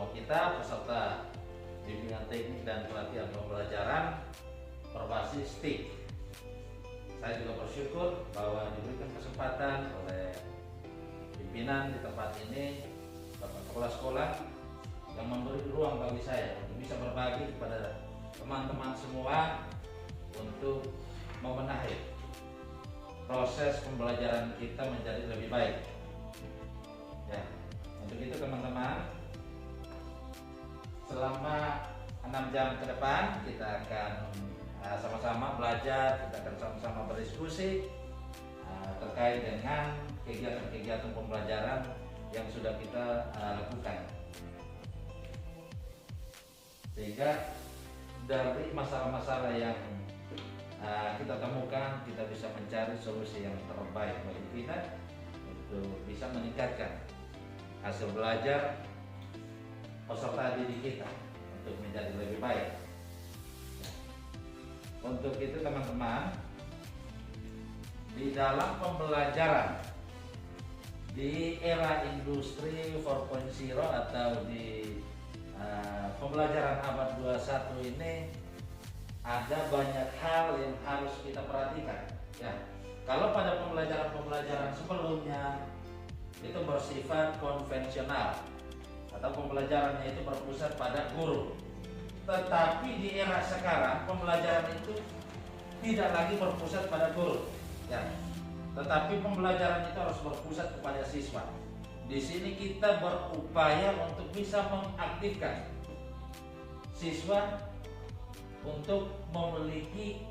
bahwa kita peserta bimbingan teknik dan pelatihan pembelajaran berbasis TIK. Saya juga bersyukur bahwa diberikan kesempatan oleh pimpinan di tempat ini, Bapak Kepala Sekolah, yang memberi ruang bagi saya untuk bisa berbagi kepada teman-teman semua untuk membenahi proses pembelajaran kita menjadi lebih baik. Ya, untuk itu teman-teman, selama 6 jam ke depan kita akan sama-sama belajar, kita akan sama-sama berdiskusi terkait dengan kegiatan-kegiatan pembelajaran yang sudah kita lakukan. Sehingga dari masalah-masalah yang kita temukan, kita bisa mencari solusi yang terbaik bagi kita untuk bisa meningkatkan hasil belajar peserta didik kita untuk menjadi lebih baik. Untuk itu teman-teman, di dalam pembelajaran di era industri 4.0 atau di pembelajaran abad 21 ini ada banyak hal yang harus kita perhatikan. Ya, kalau pada pembelajaran sebelumnya itu bersifat konvensional atau pembelajarannya itu berpusat pada guru, tetapi di era sekarang pembelajaran itu tidak lagi berpusat pada guru. Ya, tetapi pembelajaran itu harus berpusat kepada siswa. Di sini kita berupaya untuk bisa mengaktifkan siswa untuk memiliki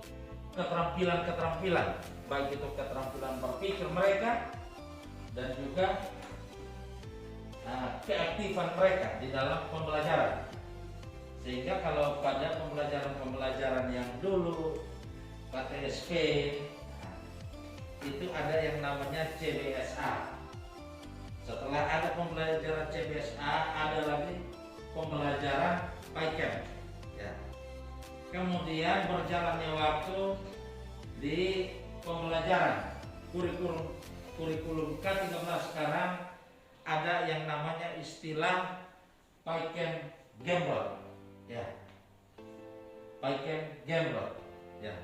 keterampilan-keterampilan, baik itu keterampilan berpikir mereka dan juga keaktifan mereka di dalam pembelajaran. Sehingga kalau pada pembelajaran yang dulu KTSP itu ada yang namanya CBSA. Setelah ada pembelajaran CBSA, ada lagi pembelajaran PyChem. Ya. Kemudian berjalannya waktu di pembelajaran kurikulum K13 sekarang ada yang namanya istilah PyChem Gembel. Ya. PyChem Gembel. Ya.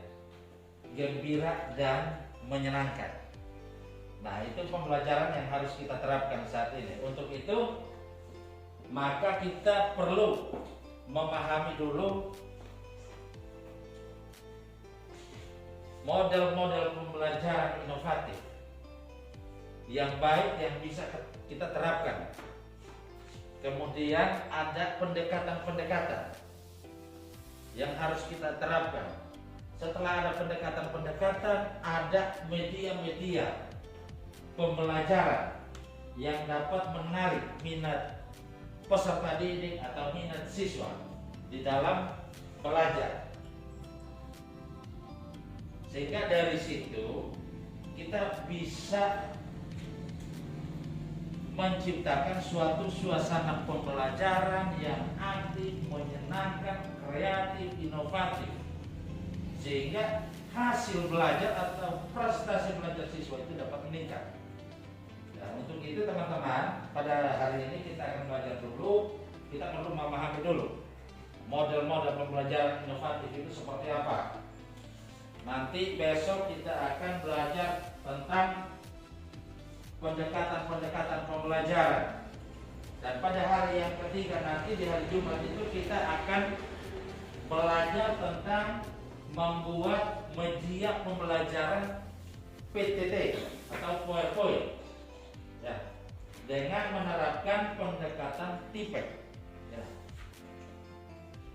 Gembira dan menyenangkan. Nah, itu pembelajaran yang harus kita terapkan saat ini. Untuk itu, maka kita perlu memahami dulu model-model pembelajaran inovatif yang baik yang bisa kita terapkan. Kemudian ada pendekatan-pendekatan yang harus kita terapkan. Setelah ada pendekatan-pendekatan, ada media-media pembelajaran yang dapat menarik minat peserta didik atau minat siswa di dalam belajar. Sehingga dari situ kita bisa menciptakan suatu suasana pembelajaran yang aktif, menyenangkan, kreatif, inovatif. Sehingga hasil belajar atau prestasi belajar siswa itu dapat meningkat. Nah, untuk itu teman-teman, pada hari ini kita akan belajar dulu, kita perlu memahami dulu model-model pembelajaran inovatif itu seperti apa. Nanti besok kita akan belajar tentang pendekatan-pendekatan pembelajaran. Dan pada hari yang ketiga nanti di hari Jumat itu kita akan belajar tentang membuat media pembelajaran PTT atau PowerPoint. Ya, dengan menerapkan pendekatan TIPEC. Ya.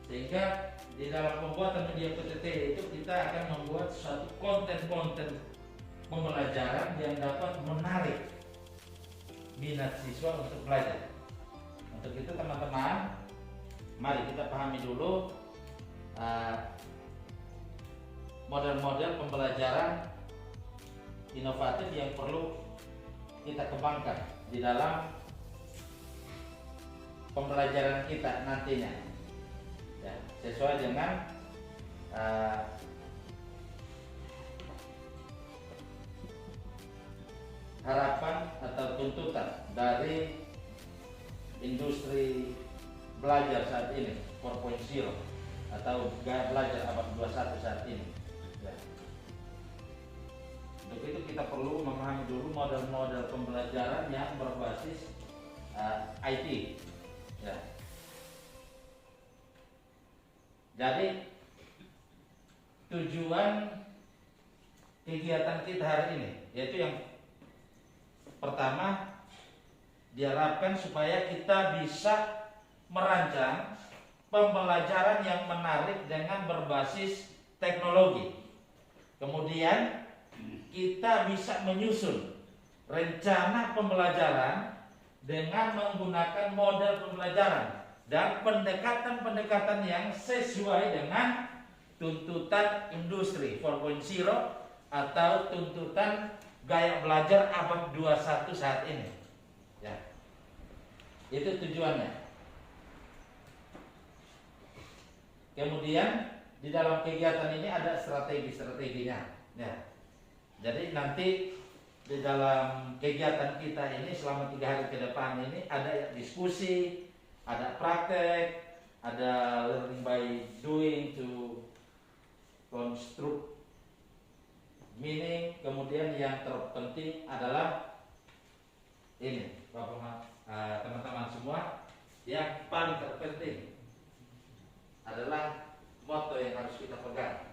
Sehingga di dalam pembuatan media PTT itu kita akan membuat suatu konten-konten pembelajaran yang dapat menarik minat siswa untuk belajar. Untuk itu teman-teman, mari kita pahami dulu model-model pembelajaran inovatif yang perlu kita kembangkan di dalam pembelajaran kita nantinya, ya, sesuai dengan harapan atau tuntutan dari industri belajar saat ini 4.0 atau gaya belajar abad 21 saat ini. Ya. Untuk itu kita perlu memahami dulu model-model pembelajaran yang berbasis IT. Ya. Jadi tujuan kegiatan kita hari ini yaitu yang pertama, diharapkan supaya kita bisa merancang pembelajaran yang menarik dengan berbasis teknologi. Kemudian kita bisa menyusun rencana pembelajaran dengan menggunakan model pembelajaran dan pendekatan-pendekatan yang sesuai dengan tuntutan industri 4.0 atau tuntutan gaya belajar abad 21 saat ini. Ya. Itu tujuannya. Kemudian di dalam kegiatan ini ada strategi-strateginya. Ya. Jadi nanti di dalam kegiatan kita ini selama 3 hari ke depan ini ada diskusi, ada praktek, ada learning by doing to construct meaning. Kemudian yang terpenting adalah ini, teman-teman semua, yang paling terpenting adalah motto yang harus kita pegang.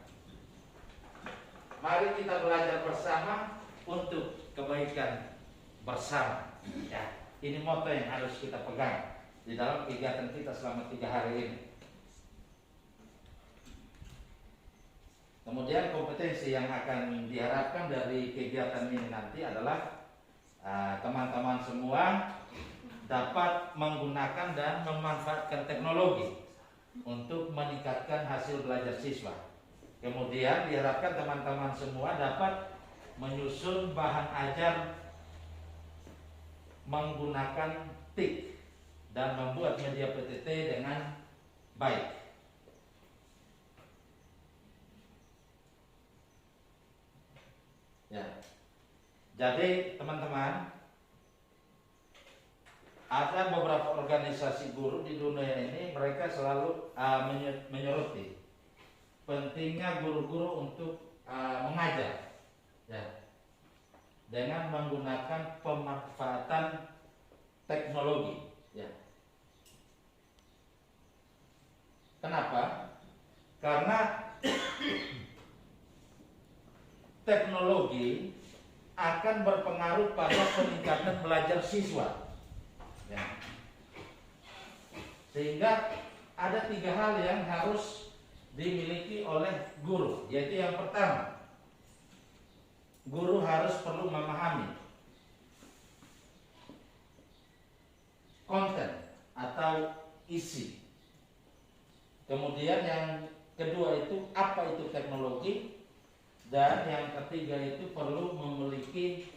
Mari kita belajar bersama untuk kebaikan bersama. Ya, ini motto yang harus kita pegang di dalam kegiatan kita selama 3 hari ini. Kemudian kompetensi yang akan diharapkan dari kegiatan ini nanti adalah teman-teman semua dapat menggunakan dan memanfaatkan teknologi untuk meningkatkan hasil belajar siswa. Kemudian diharapkan teman-teman semua dapat menyusun bahan ajar menggunakan TIK dan membuat media PTT dengan baik. Ya. Jadi teman-teman, ada beberapa organisasi guru di dunia ini, mereka selalu menyoroti pentingnya guru-guru untuk mengajar, ya, dengan menggunakan pemanfaatan teknologi. Ya. Kenapa? Karena teknologi akan berpengaruh pada peningkatan belajar siswa. Ya. Sehingga ada 3 hal yang harus dimiliki oleh guru, yaitu yang pertama, guru harus perlu memahami konten atau isi. Kemudian yang kedua itu apa itu teknologi, dan yang ketiga itu perlu memiliki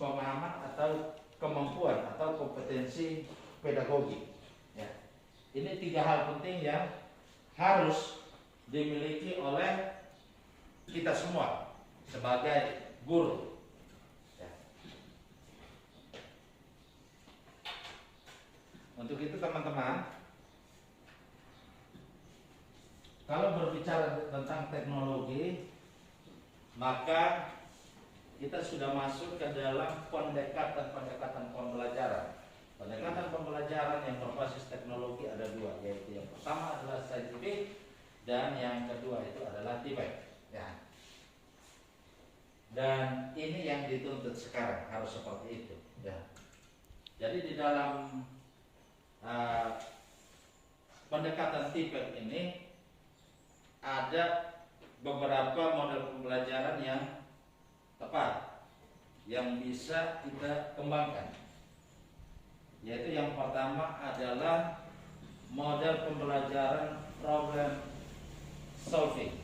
pemahaman atau kemampuan atau kompetensi pedagogi. Ya. Ini 3 hal penting yang harus dimiliki oleh kita semua sebagai guru. Ya. Untuk itu teman-teman, kalau berbicara tentang teknologi, maka kita sudah masuk ke dalam pendekatan pembelajaran. Pendekatan pembelajaran yang berbasis teknologi ada 2, yaitu yang pertama adalah saintifik dan yang kedua itu adalah debate. Ya. Dan ini yang dituntut sekarang harus seperti itu. Ya. Jadi di dalam pendekatan debate ini ada beberapa model pembelajaran yang tepat yang bisa kita kembangkan. Yaitu yang pertama adalah model pembelajaran problem solving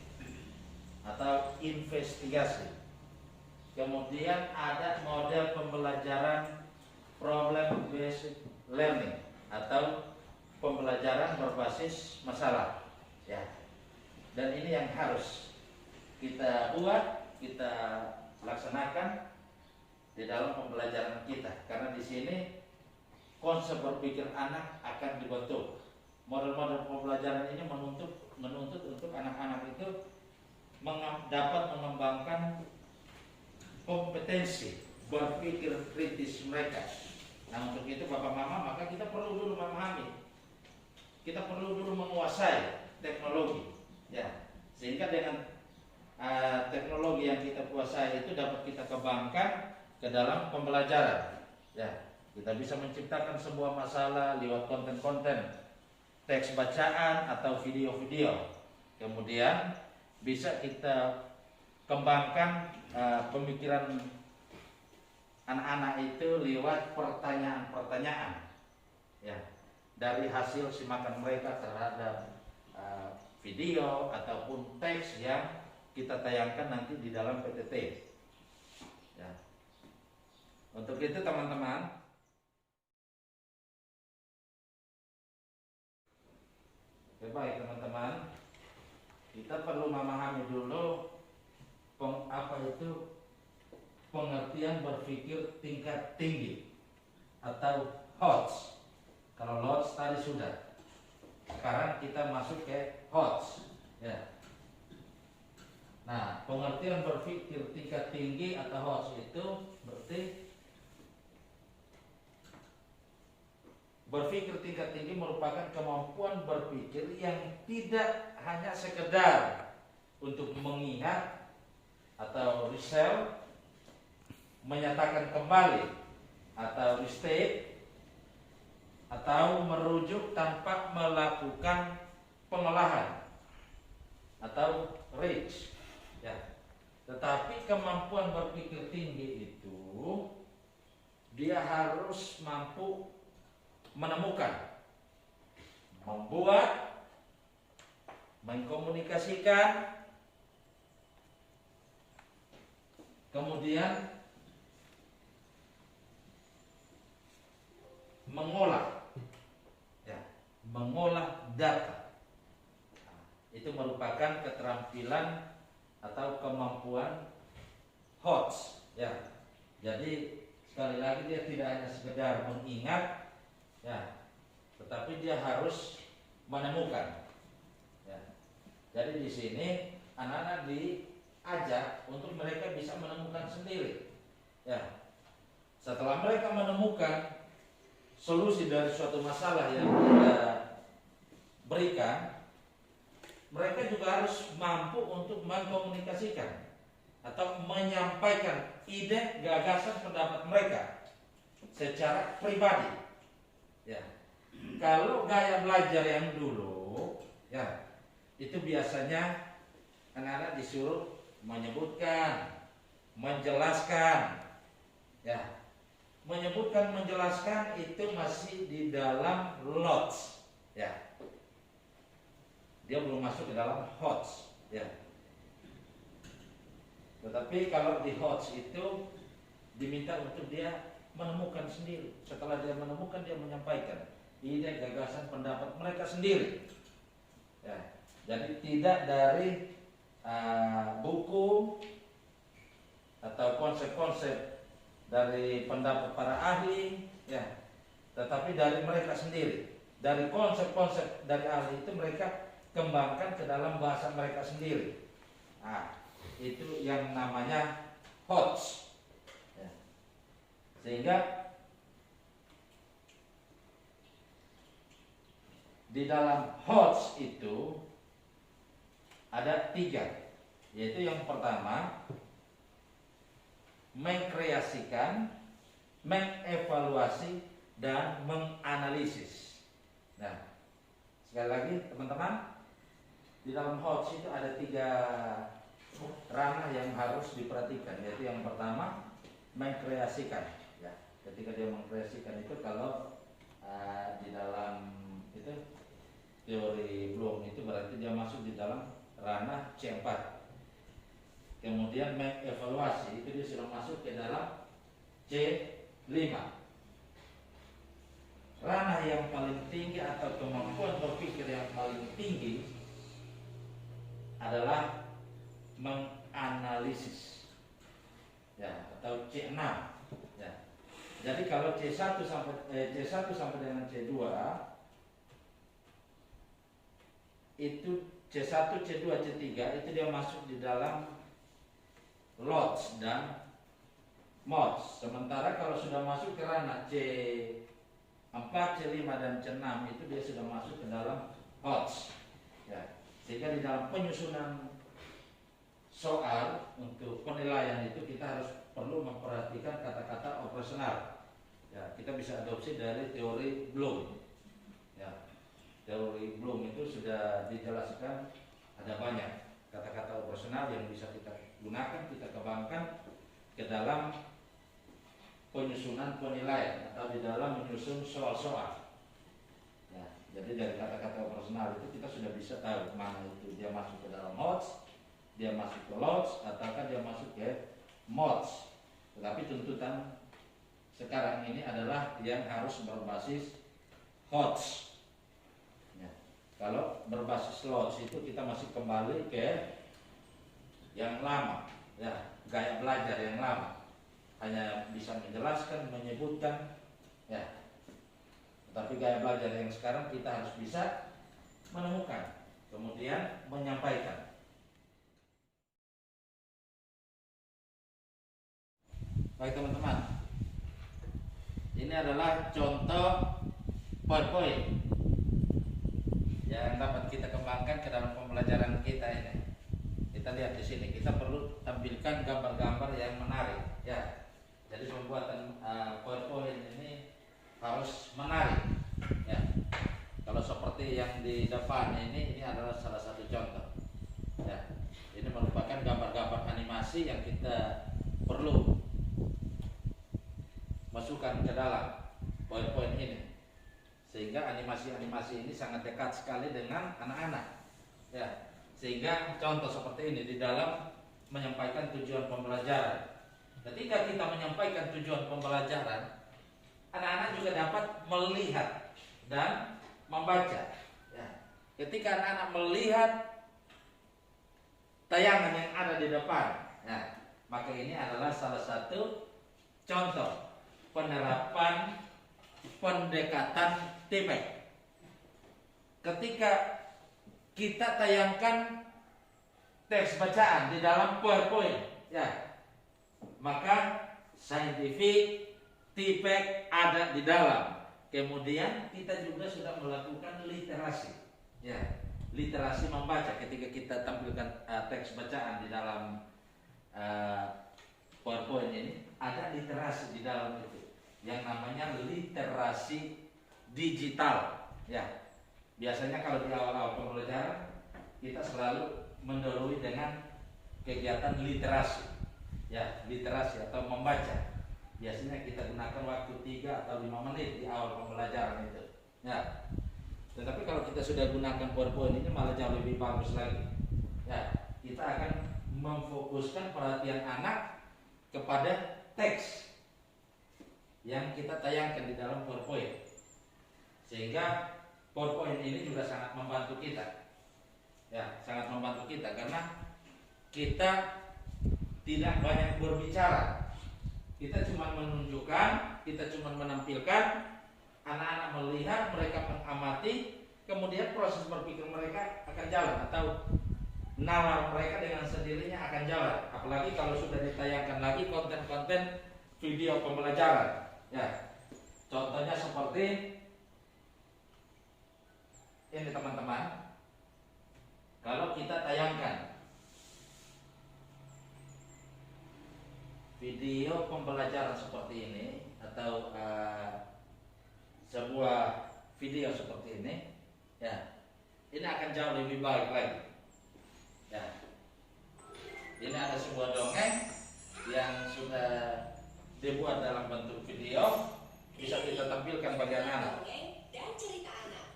atau investigasi. Kemudian ada model pembelajaran problem based learning atau pembelajaran berbasis masalah. Ya. Dan ini yang harus kita buat, kita laksanakan di dalam pembelajaran kita, karena di sini konsep berpikir anak akan dibentuk. Model-model pembelajaran ini menuntut untuk anak-anak itu dapat mengembangkan kompetensi berpikir kritis mereka. Nah, untuk itu Bapak Mama, maka kita perlu dulu memahami, kita perlu dulu menguasai teknologi, ya, sehingga dengan teknologi yang kita kuasai itu dapat kita kembangkan ke dalam pembelajaran, ya. Kita bisa menciptakan sebuah masalah lewat konten-konten teks bacaan atau video-video. Kemudian bisa kita kembangkan pemikiran anak-anak itu lewat pertanyaan-pertanyaan, ya, dari hasil simakan mereka terhadap video ataupun teks yang kita tayangkan nanti di dalam PTT, ya. Untuk itu teman-teman, baik teman-teman, kita perlu memahami dulu apa itu pengertian berpikir tingkat tinggi atau HOTS. Kalau LOTS tadi sudah, sekarang kita masuk ke HOTS, ya. Nah, pengertian berpikir tingkat tinggi atau HOTS itu berarti berpikir tingkat tinggi merupakan kemampuan berpikir yang tidak hanya sekedar untuk mengingat atau recall, menyatakan kembali atau restate, atau merujuk tanpa melakukan pengolahan atau reach, ya. Tetapi kemampuan berpikir tinggi itu dia harus mampu menemukan, membuat, mengkomunikasikan, kemudian mengolah, ya, mengolah data. Nah, itu merupakan keterampilan atau kemampuan HOTS, ya. Jadi sekali lagi dia tidak hanya sekedar mengingat, ya, tetapi dia harus menemukan, ya. Jadi di sini anak-anak diajak untuk mereka bisa menemukan sendiri, ya. Setelah mereka menemukan solusi dari suatu masalah yang kita berikan, mereka juga harus mampu untuk mengkomunikasikan atau menyampaikan ide, gagasan, pendapat mereka secara pribadi. Ya, kalau gaya belajar yang dulu, ya, itu biasanya anak-anak disuruh menyebutkan, menjelaskan, ya, menyebutkan, menjelaskan itu masih di dalam LOTS, ya, dia belum masuk ke dalam HOTS, ya. Tetapi kalau di HOTS itu diminta untuk dia menemukan sendiri. Setelah dia menemukan, dia menyampaikan ide, gagasan, pendapat mereka sendiri, ya. Jadi tidak dari buku atau konsep-konsep dari pendapat para ahli, ya, tetapi dari mereka sendiri. Dari konsep-konsep dari ahli itu mereka kembangkan ke dalam bahasa mereka sendiri. Nah, itu yang namanya HOTS. Sehingga di dalam HOTS itu ada 3, yaitu yang pertama mengkreasikan, mengevaluasi, dan menganalisis. Nah, sekali lagi teman-teman, di dalam HOTS itu ada 3 ranah yang harus diperhatikan, yaitu yang pertama mengkreasikan. Ketika dia mengkreasikan itu, kalau di dalam itu teori Bloom itu berarti dia masuk di dalam ranah C4. Kemudian mengevaluasi itu dia sudah masuk ke dalam C5. Ranah yang paling tinggi atau kemampuan berpikir yang paling tinggi adalah menganalisis, ya, atau C6, ya. Jadi kalau C1 C1 sampai dengan C2 itu C1, C2, C3 itu dia masuk di dalam lots dan mods. Sementara kalau sudah masuk ke ranah C4, C5 dan C6 itu dia sudah masuk ke dalam HOTS. Ya. Sehingga di dalam penyusunan soal untuk penilaian itu kita harus perlu memperhatikan kata-kata operasional. Ya, kita bisa adopsi dari teori Bloom. Ya, teori Bloom itu sudah dijelaskan ada banyak kata-kata operasional yang bisa kita gunakan, kita kembangkan ke dalam penyusunan penilaian atau di dalam menyusun soal-soal. Ya, jadi dari kata-kata operasional itu kita sudah bisa tahu mana itu dia masuk ke dalam HOTS, dia masuk ke LOTS, ataukah dia masuk ke MODS. Tetapi tuntutan sekarang ini adalah yang harus berbasis HOTS. Ya. Kalau berbasis LOTS itu kita masih kembali ke yang lama, ya, gaya belajar yang lama. Hanya bisa menjelaskan, menyebutkan, ya. Tetapi gaya belajar yang sekarang kita harus bisa menemukan, kemudian menyampaikan. Baik teman-teman, ini adalah contoh PowerPoint yang dapat kita kembangkan ke dalam pembelajaran kita ini. Kita lihat di sini, kita perlu tampilkan gambar-gambar yang menarik, ya. Jadi pembuatan PowerPoint ini harus menarik, ya. Kalau seperti yang di depan ini adalah salah satu contoh, ya. Ini merupakan gambar-gambar animasi yang kita perlu masukkan ke dalam PowerPoint ini, sehingga animasi-animasi ini sangat dekat sekali dengan anak-anak, ya. Sehingga contoh seperti ini di dalam menyampaikan tujuan pembelajaran. Ketika kita menyampaikan tujuan pembelajaran, anak-anak juga dapat melihat dan membaca. Ya. Ketika anak-anak melihat tayangan yang ada di depan, ya, maka ini adalah salah satu contoh penerapan pendekatan TPEC. Ketika kita tayangkan teks bacaan di dalam PowerPoint, ya, maka saintifik TPEC ada di dalam. Kemudian kita juga sudah melakukan literasi, ya, literasi membaca. Ketika kita tampilkan teks bacaan di dalam PowerPoint ini, ada literasi di dalam itu, yang namanya literasi digital, ya. Biasanya kalau di awal-awal pembelajaran kita selalu mendahului dengan kegiatan literasi, ya, literasi atau membaca. Biasanya kita gunakan waktu 3 atau 5 menit di awal pembelajaran itu, ya. Tetapi kalau kita sudah gunakan PowerPoint ini malah jauh lebih bagus lagi, ya. Kita akan memfokuskan perhatian anak kepada teks yang kita tayangkan di dalam PowerPoint, sehingga PowerPoint ini juga sangat membantu kita, ya, sangat membantu kita karena kita tidak banyak berbicara, kita cuma menunjukkan, kita cuma menampilkan, anak-anak melihat, mereka mengamati, kemudian proses berpikir mereka akan jalan atau nalar mereka dengan sendirinya akan jalan. Apalagi kalau sudah ditayangkan lagi konten-konten video pembelajaran, ya. Contohnya seperti ini teman-teman. Kalau kita tayangkan video pembelajaran seperti ini atau sebuah video seperti ini, ya, ini akan jauh lebih baik lagi, ya. Ini ada sebuah dongeng yang sudah dibuat dalam bentuk video, bisa kita tampilkan bagi anak-anak. Dan cerita anak.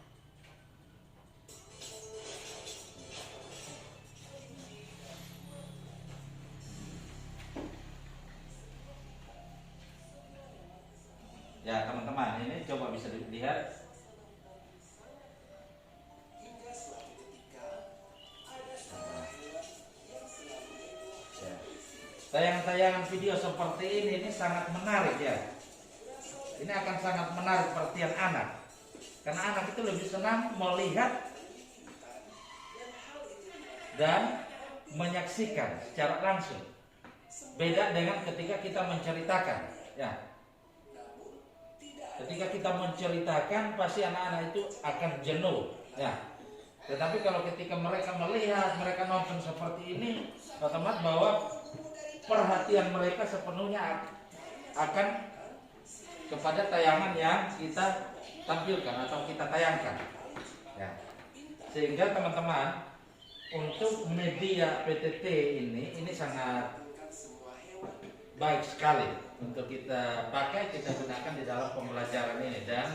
Ya teman-teman, ini coba bisa dilihat. Tayangan-tayangan video seperti ini sangat menarik, ya. Ini akan sangat menarik perhatian anak, karena anak itu lebih senang melihat dan menyaksikan secara langsung. Beda dengan ketika kita menceritakan, ya. Ketika kita menceritakan, pasti anak-anak itu akan jenuh, ya. Tetapi kalau ketika mereka melihat, mereka nonton seperti ini, otomatis bahwa perhatian mereka sepenuhnya akan kepada tayangan yang kita tampilkan atau kita tayangkan, ya. Sehingga teman-teman, untuk media PTT ini sangat baik sekali untuk kita pakai, kita gunakan di dalam pembelajaran ini, dan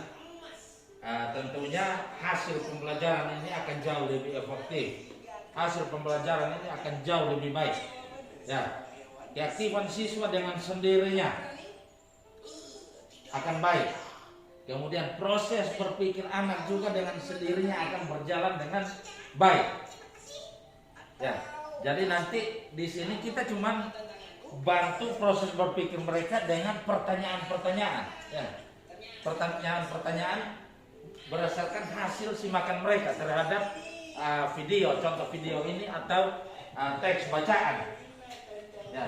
tentunya hasil pembelajaran ini akan jauh lebih efektif. Hasil pembelajaran ini akan jauh lebih baik, ya. Keaktifan siswa dengan sendirinya akan baik. Kemudian proses berpikir anak juga dengan sendirinya akan berjalan dengan baik. Ya, jadi nanti di sini kita cuman bantu proses berpikir mereka dengan pertanyaan-pertanyaan, ya. Pertanyaan-pertanyaan berdasarkan hasil simakan mereka terhadap video, contoh video ini atau teks bacaan, ya.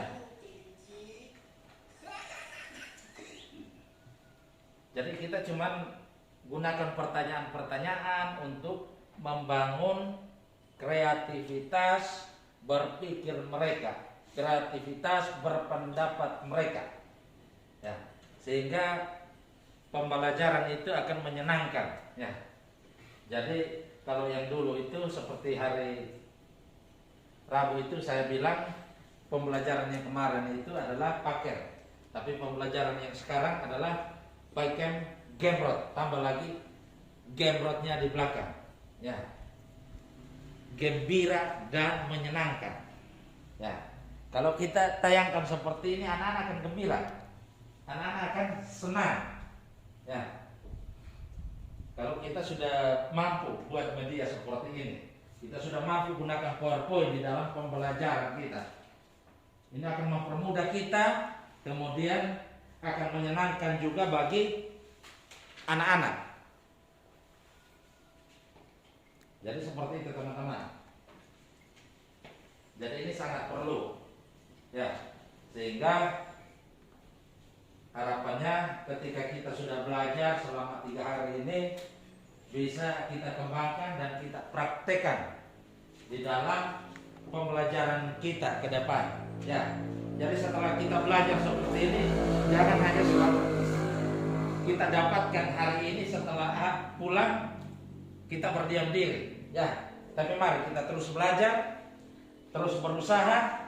Jadi kita cuman gunakan pertanyaan-pertanyaan untuk membangun kreativitas berpikir mereka, kreativitas berpendapat mereka, ya. Sehingga pembelajaran itu akan menyenangkan, ya. Jadi kalau yang dulu itu seperti hari Rabu itu saya bilang pembelajaran yang kemarin itu adalah paker, tapi pembelajaran yang sekarang adalah Paycam Gamrot, tambah lagi Gamrotnya di belakang, ya. Gembira dan menyenangkan, ya. Kalau kita tayangkan seperti ini, anak-anak akan gembira, anak-anak akan senang, ya. Kalau kita sudah mampu buat media seperti ini, kita sudah mampu gunakan PowerPoint di dalam pembelajaran kita, ini akan mempermudah kita, kemudian akan menyenangkan juga bagi anak-anak. Jadi seperti itu teman-teman. Jadi ini sangat perlu, ya. Sehingga harapannya ketika kita sudah belajar selama 3 hari ini, bisa kita kembangkan dan kita praktekkan di dalam pembelajaran kita ke depan, ya. Jadi setelah kita belajar seperti ini, jangan hanya selalu kita dapatkan hari ini, setelah pulang kita berdiam diri, ya. Tapi mari kita terus belajar, terus berusaha,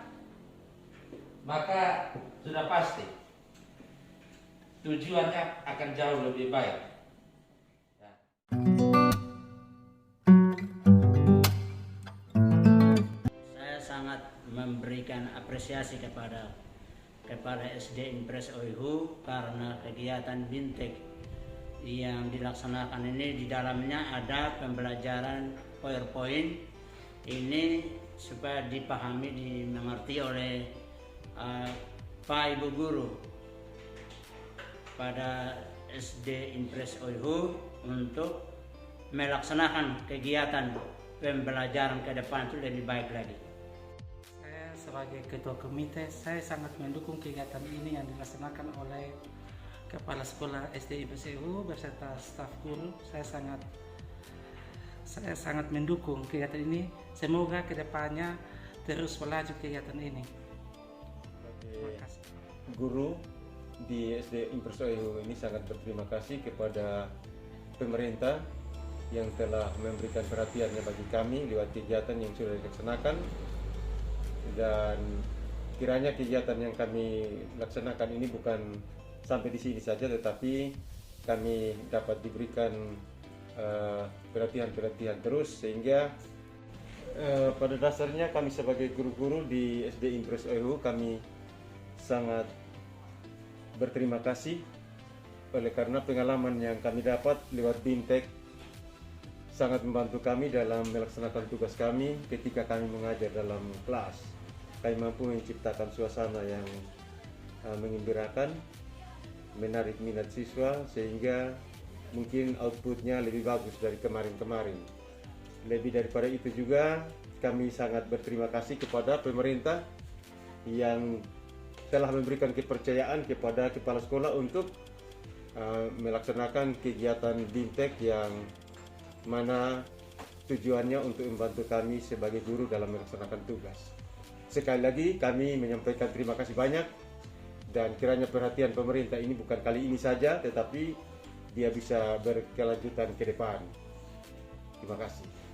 maka sudah pasti tujuannya akan jauh lebih baik, ya. Saya sangat memberikan apresiasi kepada SD Impres Oihu karena kegiatan Bintek yang dilaksanakan ini. Di dalamnya ada pembelajaran PowerPoint ini supaya dipahami, dimengerti oleh Pak Ibu Guru pada SD Impres Oihu untuk melaksanakan kegiatan pembelajaran ke depan itu lebih baik lagi. Saya sebagai ketua komite, saya sangat mendukung kegiatan ini yang dilaksanakan oleh Kepala Sekolah SD Impres Oihu beserta staf guru. Saya sangat mendukung kegiatan ini. Semoga kedepannya terus berlanjut kegiatan ini. Terima kasih. Guru di SD Impres Oihu ini sangat berterima kasih kepada pemerintah yang telah memberikan perhatiannya bagi kami lewat kegiatan yang sudah dilaksanakan, dan kiranya kegiatan yang kami laksanakan ini bukan sampai di sini saja, tetapi kami dapat diberikan pelatihan-pelatihan terus, sehingga pada dasarnya kami sebagai guru-guru di SD Impres Oihu kami sangat berterima kasih oleh karena pengalaman yang kami dapat lewat Bintek sangat membantu kami dalam melaksanakan tugas kami ketika kami mengajar dalam kelas. Kami mampu menciptakan suasana yang menggembirakan, menarik minat siswa sehingga mungkin outputnya lebih bagus dari kemarin-kemarin. Lebih daripada itu juga kami sangat berterima kasih kepada pemerintah yang telah memberikan kepercayaan kepada kepala sekolah untuk melaksanakan kegiatan BIMTEK yang mana tujuannya untuk membantu kami sebagai guru dalam melaksanakan tugas. Sekali lagi kami menyampaikan terima kasih banyak, dan kiranya perhatian pemerintah ini bukan kali ini saja, tetapi dia bisa berkelanjutan ke depan. Terima kasih.